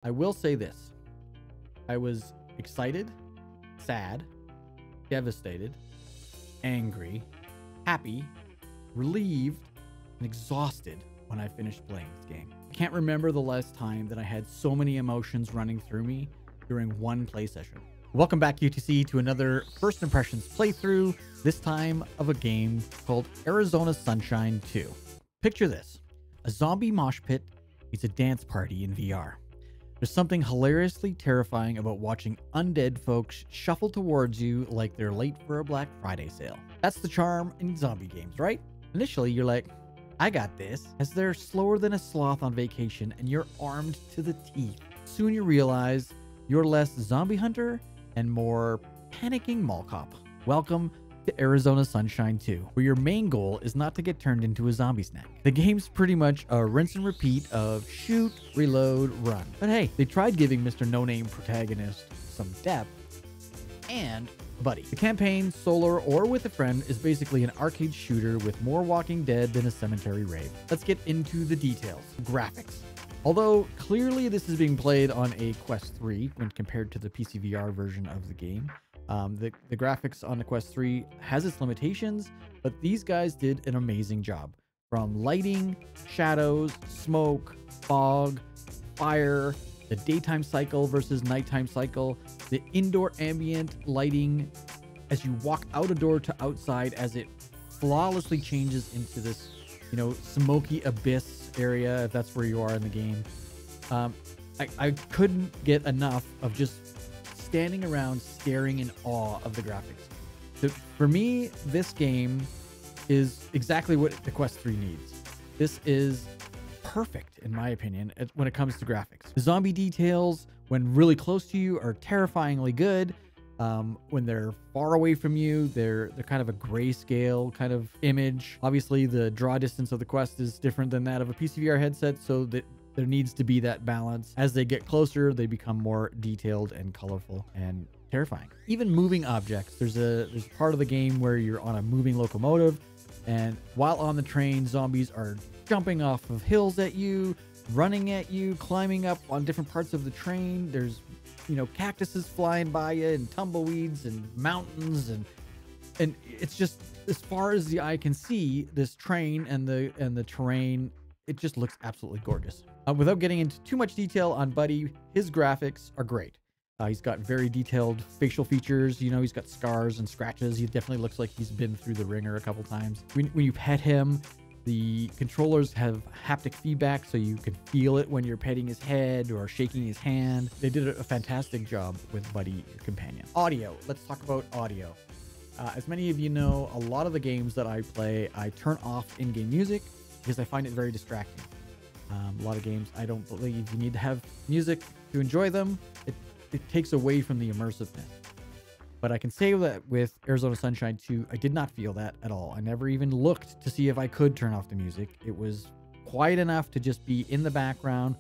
I will say this. I was excited, sad, devastated, angry, happy, relieved, and exhausted when I finished playing this game. I can't remember the last time that I had so many emotions running through me during one play session. Welcome back, UTC, to another First Impressions playthrough, this time of a game called Arizona Sunshine 2. Picture this. A zombie mosh pit meets a dance party in VR. There's something hilariously terrifying about watching undead folks shuffle towards you like they're late for a Black Friday sale. That's the charm in zombie games, right? Initially, you're like, I got this, as they're slower than a sloth on vacation and you're armed to the teeth. Soon you realize you're less zombie hunter and more panicking mall cop. Welcome to Arizona Sunshine 2, where your main goal is not to get turned into a zombie snack. The game's pretty much a rinse and repeat of shoot, reload, run. But hey, they tried giving Mr. No-Name protagonist some depth and buddy. The campaign, solo or with a friend, is basically an arcade shooter with more Walking Dead than a cemetery rave. Let's get into the details. Graphics. Although clearly this is being played on a Quest 3 when compared to the PC VR version of the game. The graphics on the Quest 3 has its limitations, but these guys did an amazing job. From lighting, shadows, smoke, fog, fire, the daytime cycle versus nighttime cycle, the indoor ambient lighting as you walk out a door to outside as it flawlessly changes into this, smoky abyss area, if that's where you are in the game. I couldn't get enough of just standing around staring in awe of the graphics. So for me, this game is exactly what the Quest 3 needs. This is perfect, in my opinion, when it comes to graphics. The zombie details, when really close to you, are terrifyingly good. When they're far away from you, they're kind of a grayscale kind of image. Obviously, the draw distance of the Quest is different than that of a PCVR headset, so that there needs to be that balance. As they get closer, they become more detailed and colorful and terrifying. Even moving objects. There's a part of the game where you're on a moving locomotive, and while on the train, zombies are jumping off of hills at you, running at you, climbing up on different parts of the train. There's cactuses flying by you and tumbleweeds and mountains, and it's just, as far as the eye can see, this train and the terrain, it just looks absolutely gorgeous. Without getting into too much detail on Buddy, his graphics are great. He's got very detailed facial features. He's got scars and scratches. He definitely looks like he's been through the ringer a couple times. When you pet him, the controllers have haptic feedback, so you can feel it when you're petting his head or shaking his hand. They did a fantastic job with Buddy, your companion. Audio. Let's talk about audio. As many of you know, a lot of the games that I play, I turn off in-game music because I find it very distracting. A lot of games, I don't believe you need to have music to enjoy them. It takes away from the immersiveness. But I can say that with Arizona Sunshine 2, I did not feel that at all. I never even looked to see if I could turn off the music. It was quiet enough to just be in the background.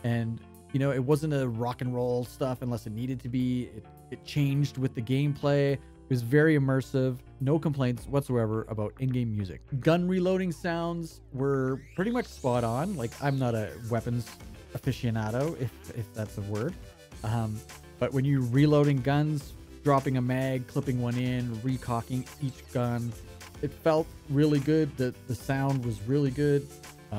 And, it wasn't a rock and roll stuff unless it needed to be. It changed with the gameplay. It was very immersive. No complaints whatsoever about in-game music. Gun reloading sounds were pretty much spot on. Like, I'm not a weapons aficionado, if that's a word. But when you're reloading guns, dropping a mag, clipping one in, recocking each gun, it felt really good. The sound was really good.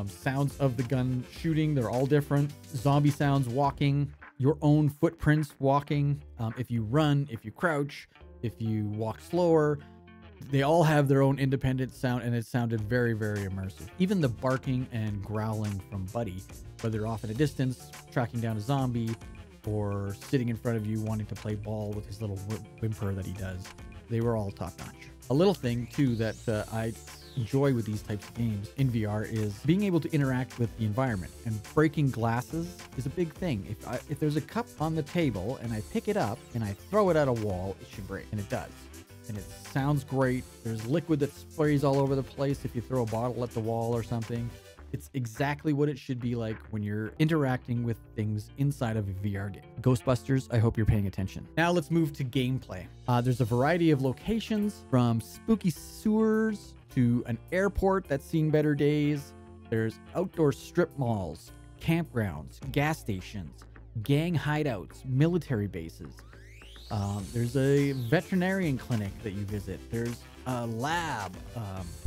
Sounds of the gun shooting, they're all different. Zombie sounds walking, your own footprints walking. If you run, if you crouch, if you walk slower, they all have their own independent sound, and it sounded very, very immersive. Even the barking and growling from Buddy, whether off at a distance, tracking down a zombie, or sitting in front of you wanting to play ball with his little whimper that he does, they were all top notch. A little thing too that I enjoy with these types of games in VR is being able to interact with the environment, and breaking glasses is a big thing. If there's a cup on the table and I pick it up and I throw it at a wall, it should break, and it does. And it sounds great. There's liquid that sprays all over the place if you throw a bottle at the wall or something. It's exactly what it should be like when you're interacting with things inside of a VR game. Ghostbusters, I hope you're paying attention. Now let's move to gameplay. There's a variety of locations, from spooky sewers to an airport that's seen better days. There's outdoor strip malls, campgrounds, gas stations, gang hideouts, military bases. There's a veterinarian clinic that you visit. There's a lab.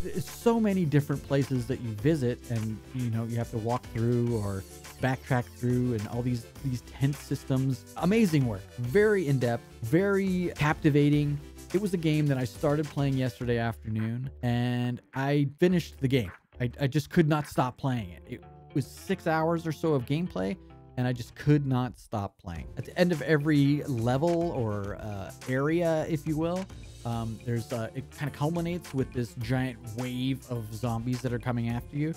There's so many different places that you visit, and you know, you have to walk through or backtrack through, and all these tent systems. Amazing work. Very in-depth, very captivating. It was a game that I started playing yesterday afternoon, and I finished the game. I just could not stop playing it. It was 6 hours or so of gameplay, and I just could not stop playing. At the end of every level or area, if you will, it kind of culminates with this giant wave of zombies that are coming after you.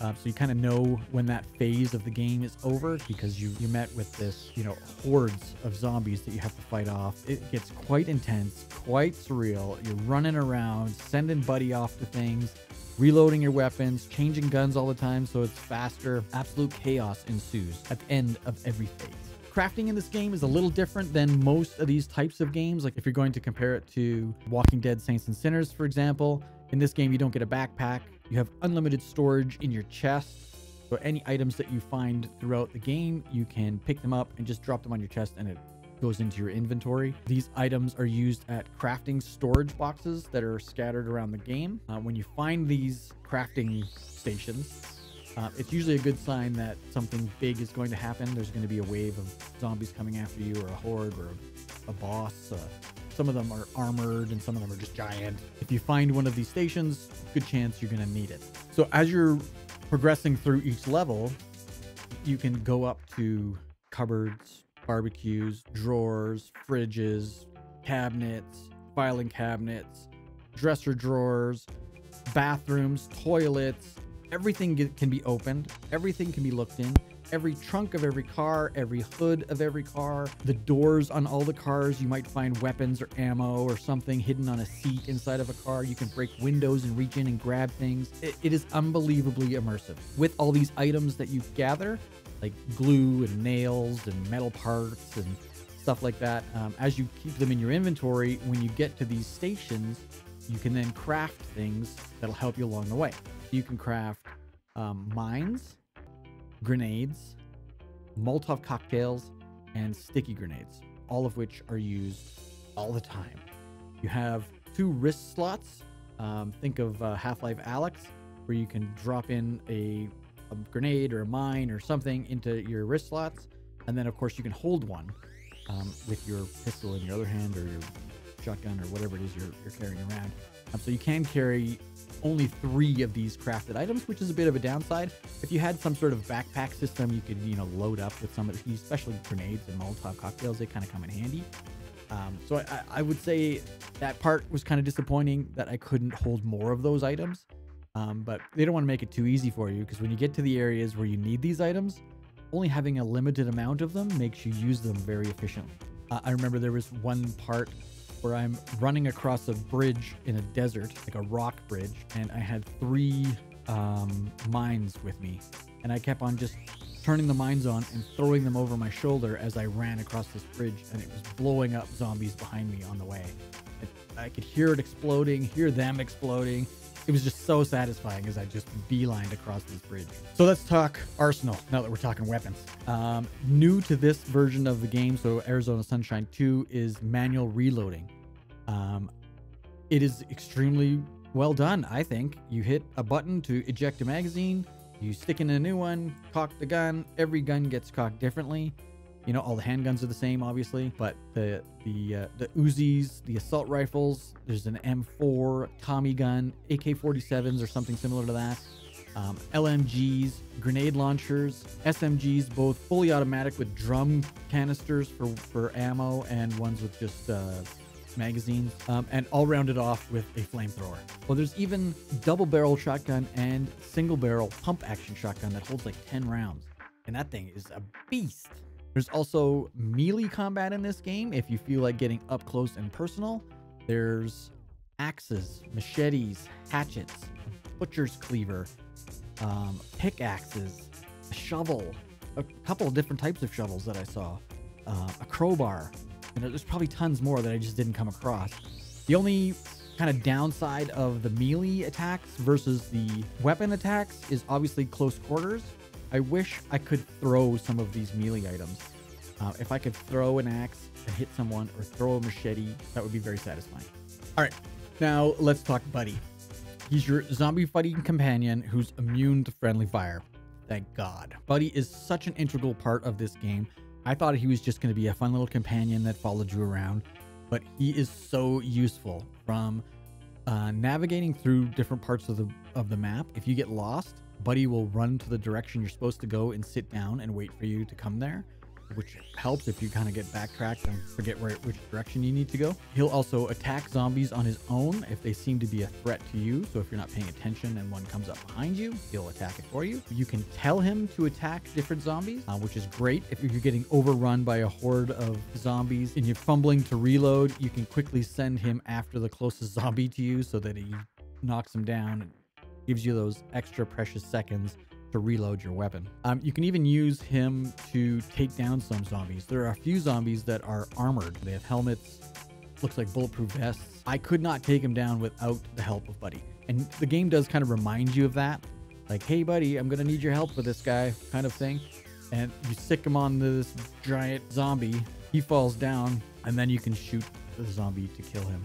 So you kind of know when that phase of the game is over, because you met with this, you know, hordes of zombies that you have to fight off. It gets quite intense, quite surreal. You're running around, sending buddy off to things, reloading your weapons, changing guns all the time so it's faster. Absolute chaos ensues at the end of every phase. Crafting in this game is a little different than most of these types of games. Like if you're going to compare it to Walking Dead Saints and Sinners, for example, in this game you don't get a backpack. You have unlimited storage in your chest. So any items that you find throughout the game, you can pick them up and just drop them on your chest, and it goes into your inventory. These items are used at crafting storage boxes that are scattered around the game. When you find these crafting stations, it's usually a good sign that something big is going to happen. There's going to be a wave of zombies coming after you, or a horde, or a boss. Some of them are armored and some of them are just giant. If you find one of these stations, good chance you're going to need it. So as you're progressing through each level, you can go up to cupboards, barbecues, drawers, fridges, cabinets, filing cabinets, dresser drawers, bathrooms, toilets. Everything can be opened. Everything can be looked in. Every trunk of every car, every hood of every car, the doors on all the cars, you might find weapons or ammo or something hidden on a seat inside of a car. You can break windows and reach in and grab things. It is unbelievably immersive. With all these items that you gather, like glue and nails and metal parts and stuff like that, as you keep them in your inventory, when you get to these stations, you can then craft things that'll help you along the way. You can craft mines, grenades, Molotov cocktails, and sticky grenades, all of which are used all the time. You have 2 wrist slots. Think of Half-Life Alyx, where you can drop in a grenade or a mine or something into your wrist slots, and then of course you can hold one with your pistol in your other hand, or your shotgun, or whatever it is you're carrying around. So you can carry only 3 of these crafted items, which is a bit of a downside. If you had some sort of backpack system, you could, you know, load up with some of these, especially grenades and Molotov cocktails. They kind of come in handy. So I would say that part was kind of disappointing, that I couldn't hold more of those items. But they don't want to make it too easy for you, because when you get to the areas where you need these items, only having a limited amount of them makes you use them very efficiently. I remember there was one part where I'm running across a bridge in a desert, like a rock bridge, and I had 3 mines with me, and I kept on just turning the mines on and throwing them over my shoulder as I ran across this bridge, and it was blowing up zombies behind me on the way. I could hear it exploding, hear them exploding. It was just so satisfying as I just beelined across this bridge. So let's talk arsenal, now that we're talking weapons. New to this version of the game, so Arizona Sunshine 2, is manual reloading. It is extremely well done, I think. You hit a button to eject a magazine, you stick in a new one, cock the gun. Every gun gets cocked differently. You know, all the handguns are the same, obviously, but the Uzis, the assault rifles, there's an M4, Tommy gun, AK-47s or something similar to that, LMGs, grenade launchers, SMGs, both fully automatic with drum canisters for ammo, and ones with just magazines, and all rounded off with a flamethrower. Well, there's even double barrel shotgun and single barrel pump action shotgun that holds like 10 rounds, and that thing is a beast. There's also melee combat in this game if you feel like getting up close and personal. There's axes, machetes, hatchets, a butcher's cleaver, pickaxes, a shovel, a couple of different types of shovels that I saw, a crowbar, and there's probably tons more that I just didn't come across. The only kind of downside of the melee attacks versus the weapon attacks is obviously close quarters. I wish I could throw some of these melee items. If I could throw an axe and hit someone or throw a machete, that would be very satisfying. All right, now let's talk Buddy. He's your zombie fighting companion who's immune to friendly fire. Thank God. Buddy is such an integral part of this game. I thought he was just going to be a fun little companion that followed you around, but he is so useful from navigating through different parts of the map. If you get lost, Buddy will run to the direction you're supposed to go and sit down and wait for you to come there, which helps if you kind of get backtracked and forget which direction you need to go. He'll also attack zombies on his own if they seem to be a threat to you. So if you're not paying attention and one comes up behind you, he'll attack it for you. You can tell him to attack different zombies, which is great. If you're getting overrun by a horde of zombies and you're fumbling to reload, you can quickly send him after the closest zombie to you so that he knocks him down and gives you those extra precious seconds to reload your weapon. You can even use him to take down some zombies. There are a few zombies that are armored. They have helmets, looks like bulletproof vests. I could not take him down without the help of Buddy. And the game does kind of remind you of that. Like, hey buddy, I'm gonna need your help with this guy, kind of thing. And you stick him on this giant zombie, he falls down, and then you can shoot the zombie to kill him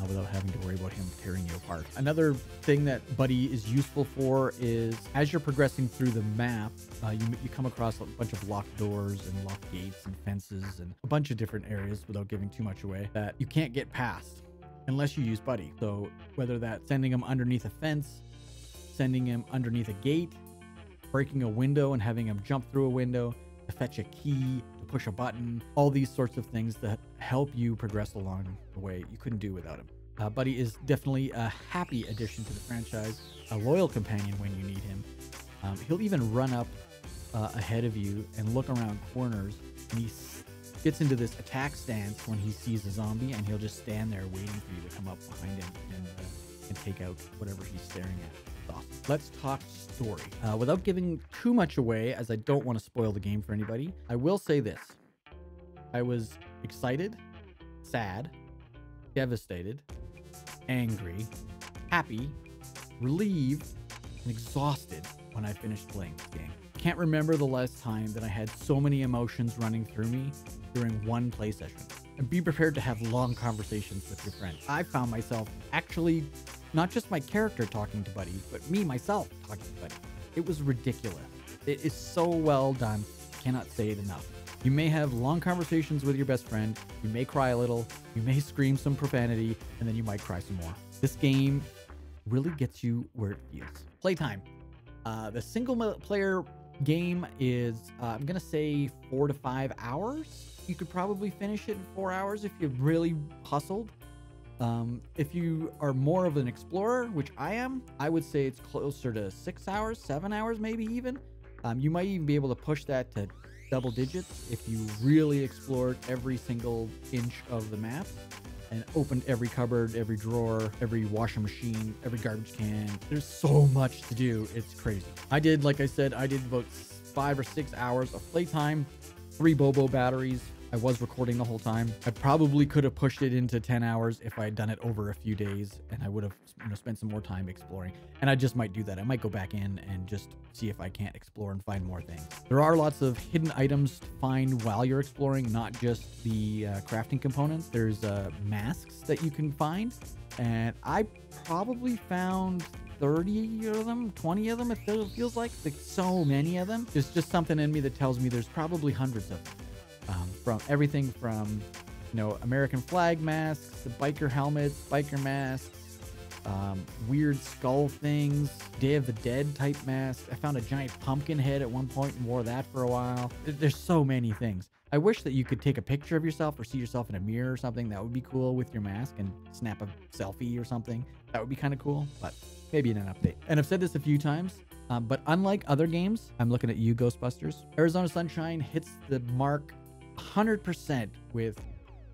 without having to worry about him tearing you apart. Another thing that Buddy is useful for is as you're progressing through the map, you come across a bunch of locked doors and locked gates and fences and a bunch of different areas, without giving too much away, that you can't get past unless you use Buddy. So whether that's sending him underneath a fence, sending him underneath a gate, breaking a window and having him jump through a window, to fetch a key, to push a button, all these sorts of things that help you progress along the way you couldn't do without him. Buddy is definitely a happy addition to the franchise, a loyal companion when you need him. He'll even run up ahead of you and look around corners, and he gets into this attack stance when he sees a zombie, and he'll just stand there waiting for you to come up behind him and take out whatever he's staring at. Awesome. Let's talk story. Without giving too much away, as I don't want to spoil the game for anybody, I will say this. I was excited, sad, devastated, angry, happy, relieved, and exhausted when I finished playing this game. Can't remember the last time that I had so many emotions running through me during one play session. And be prepared to have long conversations with your friend. I found myself actually, not just my character talking to Buddy, but me myself talking to Buddy. It was ridiculous. It is so well done. Cannot say it enough. You may have long conversations with your best friend. You may cry a little. You may scream some profanity, and then you might cry some more. This game really gets you where it feels. Playtime. The single player game is, I'm going to say 4 to 5 hours. You could probably finish it in 4 hours if you really hustled. If you are more of an explorer, which I am, I would say it's closer to 6 hours, 7 hours, maybe even. You might even be able to push that to double digits if you really explored every single inch of the map and opened every cupboard, every drawer, every washing machine, every garbage can. There's so much to do. It's crazy. Like I said, I did about 5 or 6 hours of playtime, 3 Bobo batteries. I was recording the whole time. I probably could have pushed it into 10 hours if I had done it over a few days, and I would have spent some more time exploring. And I just might do that. I might go back in and just see if I can't explore and find more things. There are lots of hidden items to find while you're exploring, not just the crafting components. There's masks that you can find, and I probably found 30 of them, 20 of them. It feels like so many of them. There's just something in me that tells me there's probably hundreds of them. From everything from, American flag masks, the biker helmets, biker masks, weird skull things, Day of the Dead type masks. I found a giant pumpkin head at one point and wore that for a while. There's so many things. I wish that you could take a picture of yourself or see yourself in a mirror or something. That would be cool with your mask, and snap a selfie or something. That would be kind of cool, but maybe in an update. And I've said this a few times, but unlike other games, I'm looking at you, Ghostbusters, Arizona Sunshine hits the mark 100% with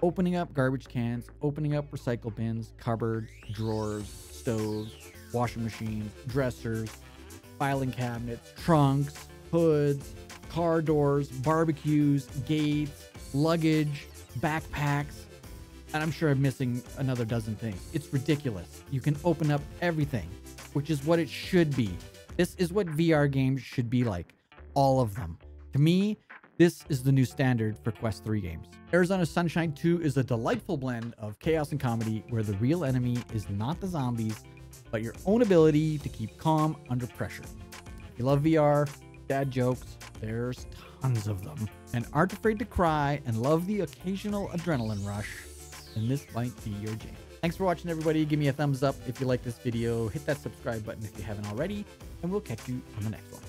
opening up garbage cans, opening up recycle bins, cupboards, drawers, stoves, washing machines, dressers, filing cabinets, trunks, hoods, car doors, barbecues, gates, luggage, backpacks, and I'm sure I'm missing another dozen things. It's ridiculous. You can open up everything, which is what it should be. This is what VR games should be like. All of them. To me, This is the new standard for Quest 3 games. Arizona Sunshine 2 is a delightful blend of chaos and comedy where the real enemy is not the zombies, but your own ability to keep calm under pressure. If you love VR, dad jokes, there's tons of them, and aren't afraid to cry and love the occasional adrenaline rush, then this might be your jam. Thanks for watching, everybody. Give me a thumbs up if you like this video. Hit that subscribe button if you haven't already, and we'll catch you on the next one.